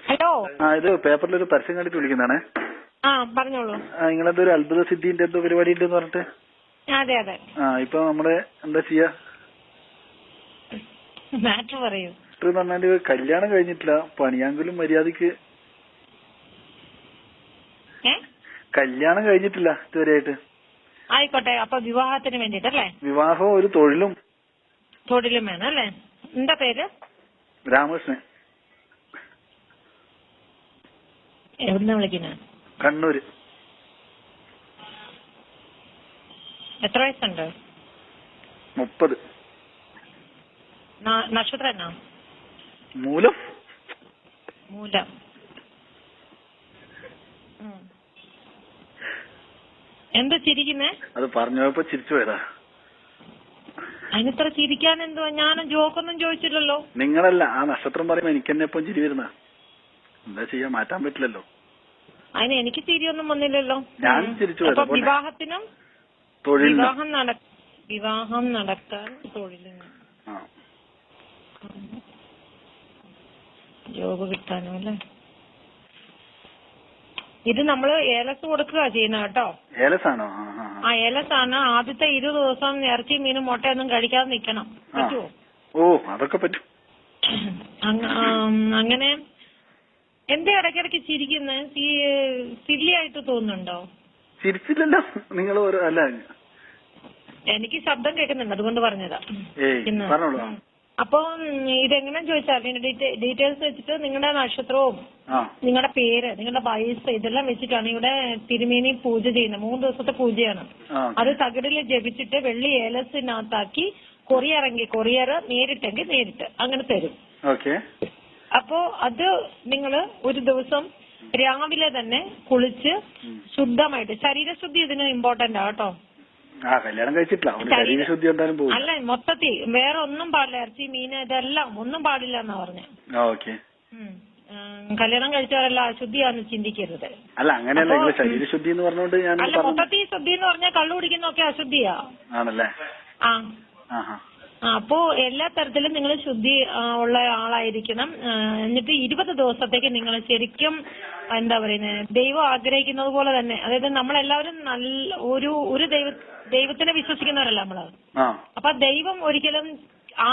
Hello. ഇത് പേപ്പറിലൊരു പരസ്യം കണ്ടിട്ട് വിളിക്കുന്നതാണേ. പറഞ്ഞോളൂ. നിങ്ങളെന്തോ ഒരു അത്ഭുത സിദ്ധിന്റെ എന്തോ പരിപാടി ഉണ്ടെന്ന് പറഞ്ഞിട്ട്. അതെ അതെ. ഇപ്പൊ നമ്മള് എന്താ ചെയ്യാ? മാറ്റർ പറയൂ. എന്ന് പറഞ്ഞാല് കല്യാണം കഴിഞ്ഞിട്ടില്ല, പണിയാങ്കിലും മര്യാദക്ക് കല്യാണം കഴിഞ്ഞിട്ടില്ല ഇതുവരെയായിട്ട്. ആയിക്കോട്ടെ. അപ്പൊ വിവാഹത്തിന് വേണ്ടിട്ടല്ലേ? വിവാഹവും ഒരു തൊഴിലും വേണം അല്ലേ? എന്താ പേര്? രാമകൃഷ്ണൻ. എവിടുന്ന വിളിക്കുന്ന? കണ്ണൂര്. എത്ര വയസ്സുണ്ട്? 30. നക്ഷത്രം എന്നാ? മൂലം. എന്താ ചിരിക്കുന്നേ? അത് പറഞ്ഞപ്പോ ചിരിച്ചു പോയതാ. അതിനിത്ര ചിരിക്കാൻ എന്തുവാ? ഞാനും ജോക്കൊന്നും ചോദിച്ചില്ലല്ലോ. നിങ്ങളല്ല, ആ നക്ഷത്രം പറയുമ്പോ എനിക്ക് തന്നെ എപ്പം ചിരി വരുന്ന. എന്താ ചെയ്യാ, മാറ്റാൻ പറ്റില്ലല്ലോ. അതിന് എനിക്ക് ചിരിയൊന്നും വന്നില്ലല്ലോ. ഞാൻ ചിരിച്ചു. അപ്പൊ വിവാഹത്തിനും വിവാഹം നടക്കാൻ തൊഴിലിനും ജോബ് കിട്ടാനും അല്ലേ? ഇത് നമ്മള് ഏലസ് കൊടുക്കുക ചെയ്യുന്ന കേട്ടോ. ഏലസാണോ? ഏലസാണ്. ആദ്യത്തെ 20 ദിവസം ഇറച്ചി മീനും മുട്ടയൊന്നും കഴിക്കാതെ നിക്കണം. പറ്റുമോ? ഓ, അതൊക്കെ പറ്റും. അങ്ങനെ. എന്താ ഇടയ്ക്കിടയ്ക്ക് ചിരിക്കുന്നത്? സില്ലിയായിട്ട് തോന്നുന്നുണ്ടോ? ചിരിച്ചില്ലല്ലോ നിങ്ങൾ. അല്ല, എനിക്ക് ശബ്ദം കേൾക്കുന്നുണ്ട്, അതുകൊണ്ട് പറഞ്ഞതാ. പറഞ്ഞോളൂ. അപ്പൊ ഇതെങ്ങനെ ചോദിച്ചാൽ ഡീറ്റെയിൽസ് വെച്ചിട്ട് നിങ്ങളുടെ നക്ഷത്രവും നിങ്ങളുടെ പേര്, നിങ്ങളുടെ വയസ്സ് ഇതെല്ലാം വെച്ചിട്ടാണ് ഇവിടെ തിരുമേനി പൂജ ചെയ്യുന്നത്. 3 ദിവസത്തെ പൂജയാണ്. അത് തകിടില് ജപിച്ചിട്ട് വെള്ളി ഏലസിനകത്താക്കി കൊറിയർ നേരിട്ടെങ്കിൽ നേരിട്ട് അങ്ങനെ തരും. അപ്പോ അത് നിങ്ങള് ഒരു ദിവസം രാവിലെ തന്നെ കുളിച്ച് ശുദ്ധമായിട്ട്, ശരീരശുദ്ധി ഇതിന് ഇമ്പോർട്ടന്റ് ആട്ടോ. കല്യാണം കഴിച്ചിട്ടില്ല, അല്ല, മൊത്തത്തിൽ വേറെ ഒന്നും പാടില്ല. ഇറച്ചി മീൻ ഇതെല്ലാം ഒന്നും പാടില്ല എന്നാ പറഞ്ഞ. കല്യാണം കഴിച്ചാലല്ല അശുദ്ധിയാന്ന് ചിന്തിക്കരുത്. അല്ല, അങ്ങനെയല്ല. ശരീരശുദ്ധി എന്ന് പറഞ്ഞോണ്ട് അല്ല, മൊത്തത്തിൽ ശുദ്ധി എന്ന് പറഞ്ഞാൽ കള്ളു കുടിക്കുന്നൊക്കെ അശുദ്ധിയാ. ആണല്ലേ? അപ്പോ എല്ലാ തരത്തിലും നിങ്ങൾ ശുദ്ധി ഉള്ള ആളായിരിക്കണം. എന്നിട്ട് 20 ദിവസത്തേക്ക് നിങ്ങൾ ശരിക്കും എന്താ പറയുന്നത്, ദൈവം ആഗ്രഹിക്കുന്നത് പോലെ തന്നെ, അതായത് നമ്മളെല്ലാവരും നല്ല ഒരു ദൈവത്തിനെ വിശ്വസിക്കുന്നവരല്ല നമ്മള്. അപ്പൊ ദൈവം ഒരിക്കലും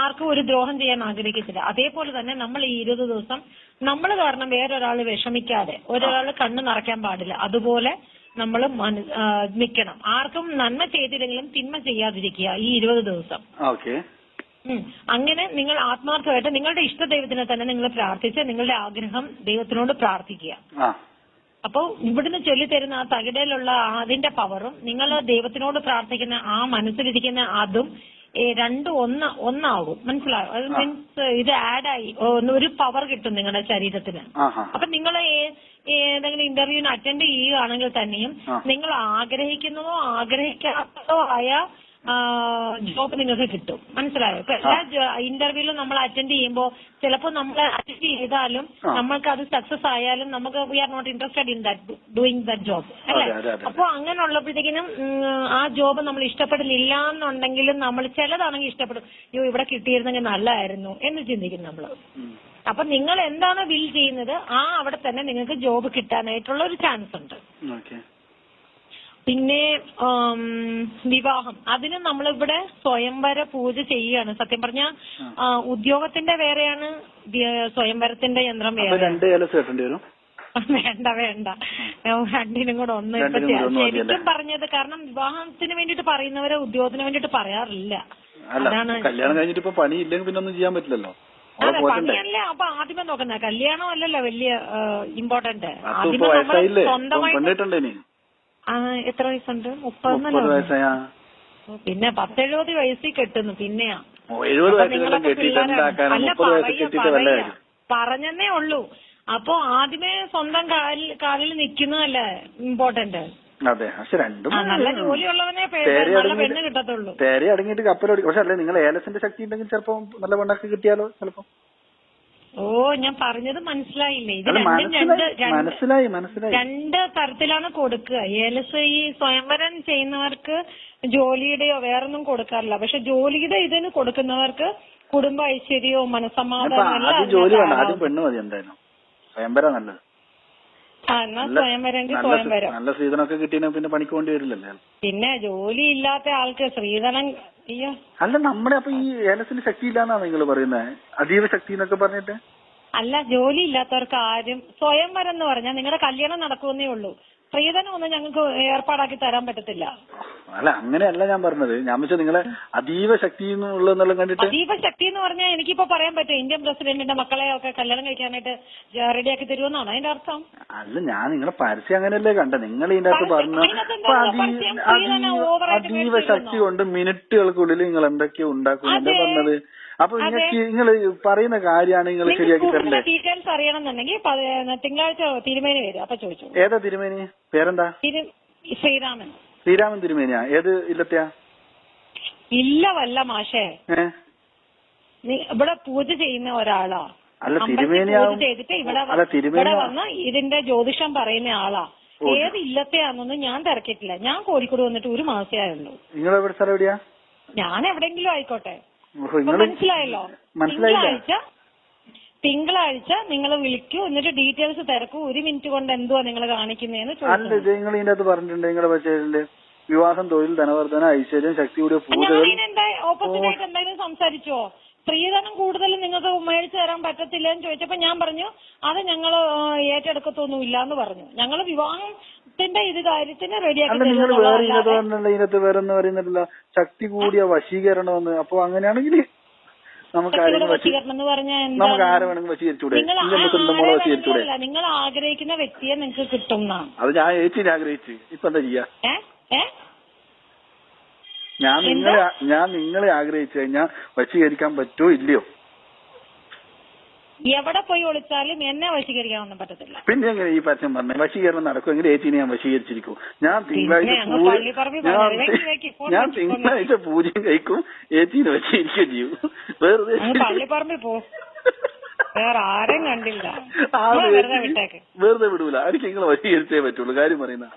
ആർക്കും ഒരു ദ്രോഹം ചെയ്യാൻ ആഗ്രഹിക്കത്തില്ല. അതേപോലെ തന്നെ നമ്മൾ ഈ 20 ദിവസം നമ്മൾ കാരണം വേറൊരാൾ വിഷമിക്കാതെ, ഒരാൾ കണ്ണ് നിറയ്ക്കാൻ പാടില്ല. അതുപോലെ നമ്മൾ നിൽക്കണം. ആർക്കും നന്മ ചെയ്തില്ലെങ്കിലും തിന്മ ചെയ്യാതിരിക്കുക ഈ 20 ദിവസം. അങ്ങനെ നിങ്ങൾ ആത്മാർത്ഥമായിട്ട് നിങ്ങളുടെ ഇഷ്ട ദൈവത്തിനെ തന്നെ നിങ്ങൾ പ്രാർത്ഥിച്ച് നിങ്ങളുടെ ആഗ്രഹം ദൈവത്തിനോട് പ്രാർത്ഥിക്കുക. അപ്പോ ഇവിടുന്ന് ചൊല്ലിത്തരുന്ന ആ തകിടയിലുള്ള അതിന്റെ പവറും നിങ്ങൾ ദൈവത്തിനോട് പ്രാർത്ഥിക്കുന്ന ആ മനസ്സിലിരിക്കുന്ന അതും രണ്ടും ഒന്നാകും. മനസ്സിലായോ? അത് മീൻസ് ഇത് ആഡായി ഒരു പവർ കിട്ടും നിങ്ങളുടെ ശരീരത്തിന്. അപ്പൊ നിങ്ങൾ ഏതെങ്കിലും ഇന്റർവ്യൂവിന് അറ്റൻഡ് ചെയ്യുകയാണെങ്കിൽ തന്നെയും നിങ്ങൾ ആഗ്രഹിക്കുന്നതോ ആഗ്രഹിക്കാത്തതോ ആയ ജോബ് നിങ്ങൾക്ക് കിട്ടും. മനസ്സിലായോ? ഇപ്പൊ എല്ലാ ഇന്റർവ്യൂവിലും നമ്മൾ അറ്റൻഡ് ചെയ്യുമ്പോൾ ചിലപ്പോൾ നമ്മൾ അറ്റൻഡ് ചെയ്താലും നമ്മൾക്ക് അത് സക്സസ് ആയാലും നമുക്ക് we are not interested in doing that job അല്ലേ? അപ്പൊ അങ്ങനെ ഉള്ളപ്പോഴത്തേക്കിനും ആ ജോബ് നമ്മൾ ഇഷ്ടപ്പെടുന്നില്ല എന്നുണ്ടെങ്കിലും നമ്മൾ ചിലതാണെങ്കിൽ ഇഷ്ടപ്പെടും. ഇവിടെ കിട്ടിയിരുന്നെങ്കിൽ നല്ലതായിരുന്നു എന്ന് ചിന്തിക്കും നമ്മള്. അപ്പൊ നിങ്ങൾ എന്താണ് വിൽ ചെയ്യുന്നത് അവിടെ തന്നെ നിങ്ങൾക്ക് ജോബ് കിട്ടാനായിട്ടുള്ള ഒരു ചാൻസ് ഉണ്ട്. പിന്നെ വിവാഹം, അതിന് നമ്മളിവിടെ സ്വയംവര പൂജ ചെയ്യുകയാണ്. സത്യം പറഞ്ഞ ഉദ്യോഗത്തിന്റെ വേറെയാണ്, സ്വയംവരത്തിന്റെ യന്ത്രം വേറെ. വേണ്ട രണ്ടിനും കൂടെ ഒന്ന്. ഇപ്പൊ ശരിക്കും പറഞ്ഞത്, കാരണം വിവാഹത്തിന് വേണ്ടിട്ട് പറയുന്നവരെ ഉദ്യോഗത്തിന് വേണ്ടിട്ട് പറയാറില്ല. അതാണ് കല്യാണം കഴിഞ്ഞിട്ട് ഇപ്പൊ പണി ഇല്ലെങ്കിൽ പിന്നെ ഒന്നും ചെയ്യാൻ പറ്റില്ലല്ലോ. അതെ, പണിയല്ല. അപ്പൊ ആദ്യമേ നോക്കുന്നത് കല്യാണം അല്ലല്ലോ വലിയ ഇമ്പോർട്ടന്റ്. ആദ്യമേ നമ്മൾ സ്വന്തമായിട്ട്. എത്ര വയസ്സുണ്ട്? 30. പിന്നെ 10-70 വയസ്സിൽ കെട്ടുന്നു. പിന്നെയാ പറഞ്ഞെന്നേ ഉള്ളൂ. അപ്പൊ ആദ്യമേ സ്വന്തം കാലിൽ നിൽക്കുന്നതല്ലേ ഇമ്പോർട്ടന്റ്. നല്ല ജോലിയുള്ളവനെ നല്ല പെണ്ണ് കിട്ടത്തുള്ളൂ. തേരെ അടങ്ങിയിട്ട് കപ്പലോടിക്കും. പക്ഷെ അല്ലേ, നിങ്ങൾ ഏലസിന്റെ ശക്തി ഉണ്ടെങ്കിൽ ചിലപ്പോ നല്ല പെണ്ണൊക്കെ കിട്ടിയാലോ ചിലപ്പോ. ഞാൻ പറഞ്ഞത് മനസ്സിലായില്ലേ? ഇത് മനസ്സിലായി. രണ്ട് തരത്തിലാണ് കൊടുക്കുക. ഏലസ് ഈ സ്വയംവരം ചെയ്യുന്നവർക്ക് ജോലിയുടെയോ വേറൊന്നും കൊടുക്കാറില്ല. പക്ഷെ ജോലിയുടെ ഇതിന് കൊടുക്കുന്നവർക്ക് കുടുംബ ഐശ്വര്യവും മനസ്സമാധാനവും എല്ലാം. സ്വയംവര നല്ലത്. എന്നാ സ്വയംവരെങ്കിൽ സ്വയംവരം. നല്ല സ്ത്രീധനമൊക്കെ കിട്ടിയാൽ പിന്നെ പണിക്ക് വേണ്ടി വരില്ലല്ലേ. പിന്നെ ജോലി ഇല്ലാത്ത ആൾക്ക് സ്ത്രീധനം അയ്യോ. അല്ല നമ്മുടെ അപ്പൊ ഈ ഏലത്തിന് ശക്തി ഇല്ലാന്നാ നിങ്ങൾ പറയുന്നത്, അതീവ ശക്തി എന്നൊക്കെ പറഞ്ഞിട്ട്? അല്ല, ജോലി ഇല്ലാത്തവർക്ക് ആരും സ്വയംവരം എന്ന് പറഞ്ഞാൽ നിങ്ങളുടെ കല്യാണം നടക്കുമെന്നേ ഉള്ളൂ. സ്ത്രീധനം ഒന്നും ഞങ്ങൾക്ക് ഏർപ്പാടാക്കി തരാൻ പറ്റത്തില്ല. അല്ല അങ്ങനെയല്ല ഞാൻ പറഞ്ഞത്. ഞാൻ വെച്ചാൽ നിങ്ങളെ അതീവ ശക്തി എന്നുള്ളതെന്നെല്ലാം കണ്ടിട്ട്. അതീവ ശക്തി എന്ന് പറഞ്ഞാൽ എനിക്കിപ്പോ പറയാൻ പറ്റും ഇന്ത്യൻ പ്രസിഡന്റിന്റെ മക്കളെ ഒക്കെ കല്യാണം കഴിക്കാനായിട്ട് റെഡിയാക്കി തരുമെന്നാണ് അതിന്റെ അർത്ഥം. അല്ല ഞാൻ നിങ്ങളെ പരസ്യം അങ്ങനെയല്ലേ കണ്ട. നിങ്ങൾ ഇതിന്റെ അകത്ത് പറഞ്ഞ അതീവ ശക്തി കൊണ്ട് മിനിറ്റുകൾക്കുള്ളിൽ നിങ്ങൾ എന്തൊക്കെയോ ഉണ്ടാക്കുമെന്നല്ലേ പറഞ്ഞത്. അപ്പൊ നിങ്ങൾ പറയുന്ന കാര്യമാണ് നിങ്ങൾ ശരിയാക്കി തരണ്ടേ. ഡീറ്റെയിൽസ് അറിയണമെന്നുണ്ടെങ്കിൽ തിങ്കളാഴ്ച തിരുമേനി വരും, അപ്പൊ ചോദിച്ചു. ഏതാ തിരുമേനി? പേരെന്താ? ശ്രീരാമൻ. ശ്രീരാമൻ തിരുമേനിയാ? ഏത് ഇല്ലത്തെയാ? ഇല്ലവല്ല മാഷേ, ഇവിടെ പൂജ ചെയ്യുന്ന ഒരാളാ. അല്ല തിരുമേനിയാ ചെയ്തിട്ട് ഇവിടെ വന്ന് ഇതിന്റെ ജ്യോതിഷം പറയുന്ന ആളാ. ഏത് ഇല്ലത്തെയാണെന്നൊന്നും ഞാൻ തിരക്കിട്ടില്ല. ഞാൻ കോഴിക്കോട് വന്നിട്ട് 1 മാസേ ആയുള്ളൂ. നിങ്ങൾ എവിടെ സ്ഥലം എവിടെയാ? ഞാൻ എവിടെങ്കിലും ആയിക്കോട്ടെ. മനസ്സിലായല്ലോ? തിങ്കളാഴ്ച നിങ്ങൾ വിളിക്കൂ, എന്നിട്ട് ഡീറ്റെയിൽസ് തിരക്കൂ. 1 മിനിറ്റ് കൊണ്ട് എന്തുവാ നിങ്ങൾ കാണിക്കുന്നതെന്ന് ചോദിച്ചു. അല്ല നിങ്ങൾ ഇതിന്റെ അകത്ത് പറഞ്ഞിട്ടുണ്ട് നിങ്ങളുടെ പക്ഷേ വിവാഹം, തൊഴിൽ, ധനവർദ്ധന, ഐശ്വര്യം, ശക്തി കൂടിയ ഓപ്പോസിറ്റ് ആയിട്ട് എന്തെങ്കിലും സംസാരിച്ചോ? സ്ത്രീധനം കൂടുതൽ നിങ്ങൾക്ക് മേടിച്ചു തരാൻ പറ്റത്തില്ല എന്ന് ചോദിച്ചപ്പോ ഞാൻ പറഞ്ഞു അത് ഞങ്ങൾ ഏറ്റെടുക്കത്തൊന്നുമില്ല എന്ന് പറഞ്ഞു. ഞങ്ങൾ വിവാഹത്തിന്റെ കാര്യത്തിന് റെഡിയാക്കി ഇതിനകത്ത് വേറെന്ന് പറയുന്നില്ല ശക്തി കൂടിയ വശീകരണമെന്ന്. അപ്പൊ അങ്ങനെയാണെങ്കിൽ നമുക്ക് ആരെ വേണമെങ്കിൽ വശീകരിച്ചൂടെ? നിങ്ങൾ ആഗ്രഹിക്കുന്ന വ്യക്തിയെ നിങ്ങൾക്ക് കിട്ടും. അത് ഞാൻ ഏച്ചിനെ ആഗ്രഹിച്ചു. ഇപ്പൊ എന്താ ചെയ്യാ? ഞാൻ നിങ്ങളെ ആഗ്രഹിച്ചു കഴിഞ്ഞാൽ വശീകരിക്കാൻ പറ്റുമോ ഇല്ലയോ? എവിടെ പോയി ഒളിച്ചാലും എന്നെ വശീകരിക്കാനൊന്നും പറ്റത്തില്ല. പിന്നെ എങ്ങനെ ഈ പരസ്യം പറഞ്ഞേ? വശീകരണം നടക്കുമെങ്കിൽ ഏച്ചിനെ ഞാൻ വശീകരിച്ചിരിക്കും. ഞാൻ തിങ്കളാഴ്ച പൂജയും കഴിക്കും, ഏച്ചീനെ വശീകരിക്കുകയും ചെയ്യും. പള്ളിപ്പറമ്പിൽ പോ, വേറെ ആരും കണ്ടില്ല. വെറുതെ വിടൂല. എനിക്ക് നിങ്ങളെ വശീകരിച്ചേ പറ്റുള്ളൂ. കാര്യം പറയുന്ന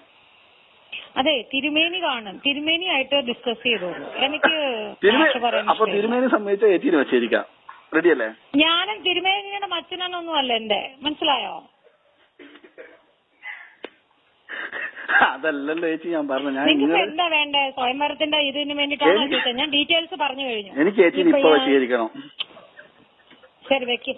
അതെ. തിരുമേനി കാണും, തിരുമേനിയായിട്ട് ഡിസ്കസ് ചെയ്തോളൂ. എനിക്ക് അപ്പൊ തിരുമേനി സമ്മതിച്ച ഏച്ചീനെ വശീകരിക്കാം. റെഡി അല്ലേ? ഞാനും തിരുമേനിയുടെ മച്ചനൊന്നും അല്ല എന്റെ, മനസ്സിലായോ? അതല്ലല്ലോ ചേച്ചി ഞാൻ പറഞ്ഞു. ഞാൻ എന്താ വേണ്ടേ? സ്വയംവരത്തിന്റെ ഇതിന് വേണ്ടിട്ടാണോ ചോദിച്ചത്? ഞാൻ ഡീറ്റെയിൽസ് പറഞ്ഞു കഴിഞ്ഞു. എനിക്ക് ചേച്ചി ഇപ്പൊ വശീകരിക്കണം. ശരി, വെക്കും.